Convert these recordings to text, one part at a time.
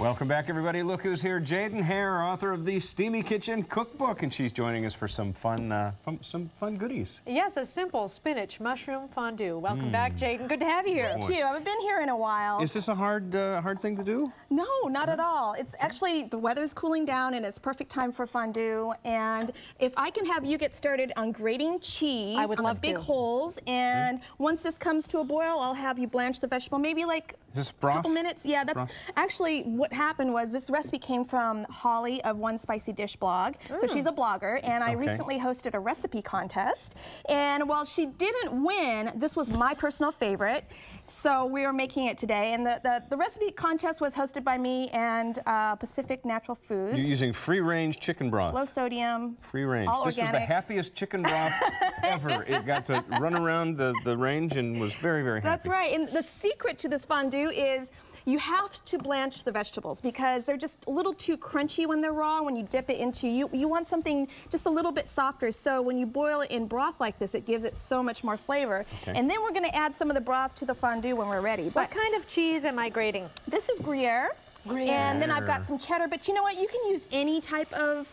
Welcome back, everybody. Look who's here. Jaden Hair, author of the Steamy Kitchen Cookbook, and she's joining us for some fun goodies. Yes, a simple spinach mushroom fondue. Welcome back, Jaden. Good to have you here. Thank you. I haven't been here in a while. Is this a hard thing to do? No, not at all. It's actually, the weather's cooling down and it's perfect time for fondue. And if I can have you get started on grating cheese I would on love the big to. holes, and once this comes to a boil, I'll have you blanch the vegetable, maybe like Is this a broth? couple minutes. Yeah, that's actually what happened was this recipe came from Holly of One Spicy Dish blog. So she's a blogger, and I recently hosted a recipe contest. And while she didn't win, this was my personal favorite. So we are making it today. And the recipe contest was hosted by me and Pacific Natural Foods. You're using free-range chicken broth. Low sodium. Free range. All This was the organic. happiest chicken broth ever. It got to run around the range and was very, very happy. That's right. And the secret to this fondue is you have to blanch the vegetables because they're just a little too crunchy when they're raw. When you dip it into, you want something just a little bit softer. So when you boil it in broth like this, it gives it so much more flavor. Okay. And then we're going to add some of the broth to the fondue when we're ready. What kind of cheese am I grating? This is Gruyere. Gruyere. And then I've got some cheddar. But you know what? You can use any type of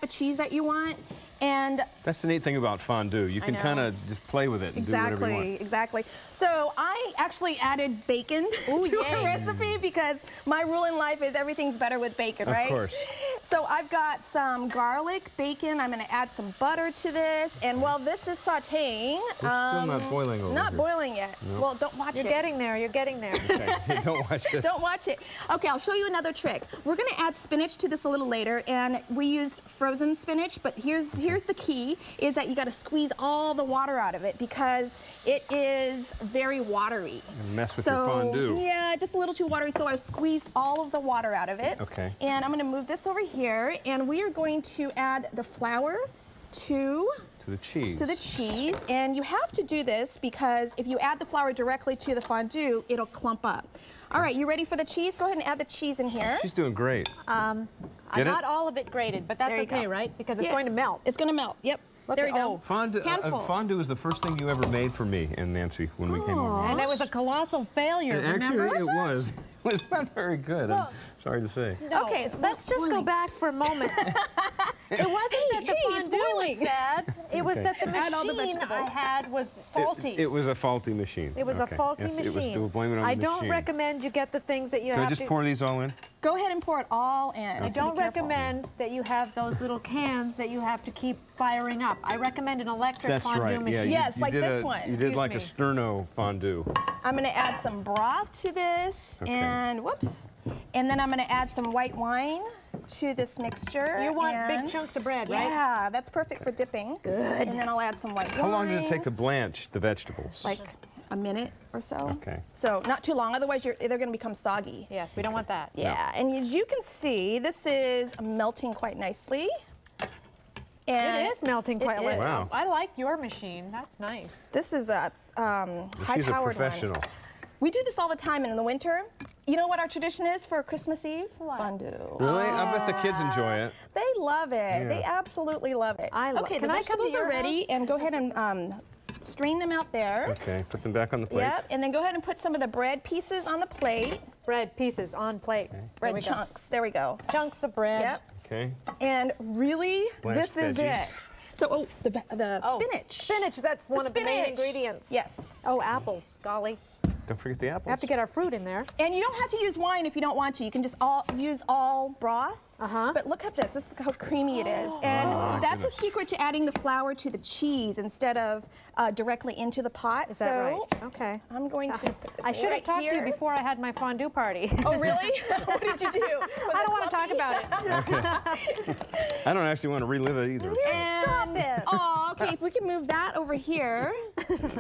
cheese that you want. And that's the neat thing about fondue. You can kind of just play with it and do whatever you want. Exactly. So I actually added bacon to our recipe because my rule in life is everything's better with bacon, right? Of course. So I've got some garlic, bacon. I'm going to add some butter to this. And while this is sauteing, It's still not boiling over not here. boiling yet. No. Well, don't watch it. You're getting there. You're getting there. Okay. Don't watch this. Don't watch it. Okay, I'll show you another trick. We're going to add spinach to this a little later, and we used frozen spinach, but here's the key, is that you got to squeeze all the water out of it because it is very watery. And mess with your fondue. Yeah, just a little too watery, so I've squeezed all of the water out of it. Okay. And I'm going to move this over here, and we are going to add the flour to the cheese. To the cheese, and you have to do this because if you add the flour directly to the fondue, it'll clump up. All right, you ready for the cheese? Go ahead and add the cheese in here. She's doing great. Not all of it grated, but that's okay, right? Because it's going to melt. It's going to melt. Yep. There you go. Fondue was the first thing you ever made for me and Nancy when we came over. And it was a colossal failure, remember? Actually, it was. It was not very good. Well, I'm sorry to say. No, okay, let's just go back for a moment. It wasn't that the fondue was bad. It was that the machine I had was faulty. It was a faulty machine. It was a faulty machine. We'll blame it on the I machine. don't recommend you get the things that you have to... Do I just pour these all in? Go ahead and pour it all in. I don't recommend that you have those little cans that you have to keep firing up. I recommend an electric fondue machine. Yeah, yes, like this one. You did like a sterno fondue. I'm going to add some broth to this, and whoops. And then I'm going to add some white wine to this mixture. You want big chunks of bread, right? Yeah, that's perfect for dipping. Good. And then I'll add some white wine. How long does it take to blanch the vegetables? Like a minute or so. Okay. So not too long, otherwise they're going to become soggy. Yes, we don't want that. Yeah, and as you can see, this is melting quite nicely. And it is melting quite well. Wow. I like your machine. That's nice. this is a high-powered She's a professional. one. We do this all the time in the winter. You know what our tradition is for Christmas Eve? What? Fondue. Really? I bet the kids enjoy it. They love it. Yeah. They absolutely love it. Okay, the vegetables are ready, and go ahead and strain them out there. Okay, put them back on the plate. Yep, and then go ahead and put some of the bread pieces on the plate. Bread pieces on plate. Okay. Bread chunks. There we go. Chunks of bread. Yep. Okay. And really, Blanched this is veggies. it. So, the spinach. Spinach, that's one of the main ingredients. Yes. Oh, apples. Golly. Don't forget the apples. We have to get our fruit in there. And you don't have to use wine if you don't want to. You can just use all broth. But look at this. This is how creamy it is. And that's a secret to adding the flour to the cheese instead of directly into the pot. Is that right? Okay. I'm going to put this I should have talked to you here. before I had my fondue party. Oh, really? What did you do? I don't want to talk about it. Okay. I don't actually want to relive it either. Stop it. Oh, okay. If we can move that over here,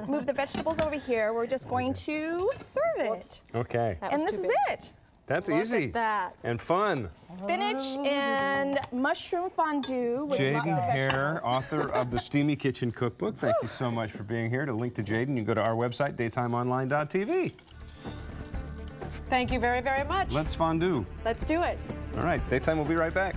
move the vegetables over here, we're just going to serve it. Okay. And this is it. That's Look easy. at that. And fun. Spinach and mushroom fondue with lots of Jaden vegetables. Hair, author of the Steamy Kitchen Cookbook. Thank you so much for being here. To link to Jaden, you go to our website, daytimeonline.tv. Thank you very, very much. Let's fondue. Let's do it. All right, Daytime will be right back.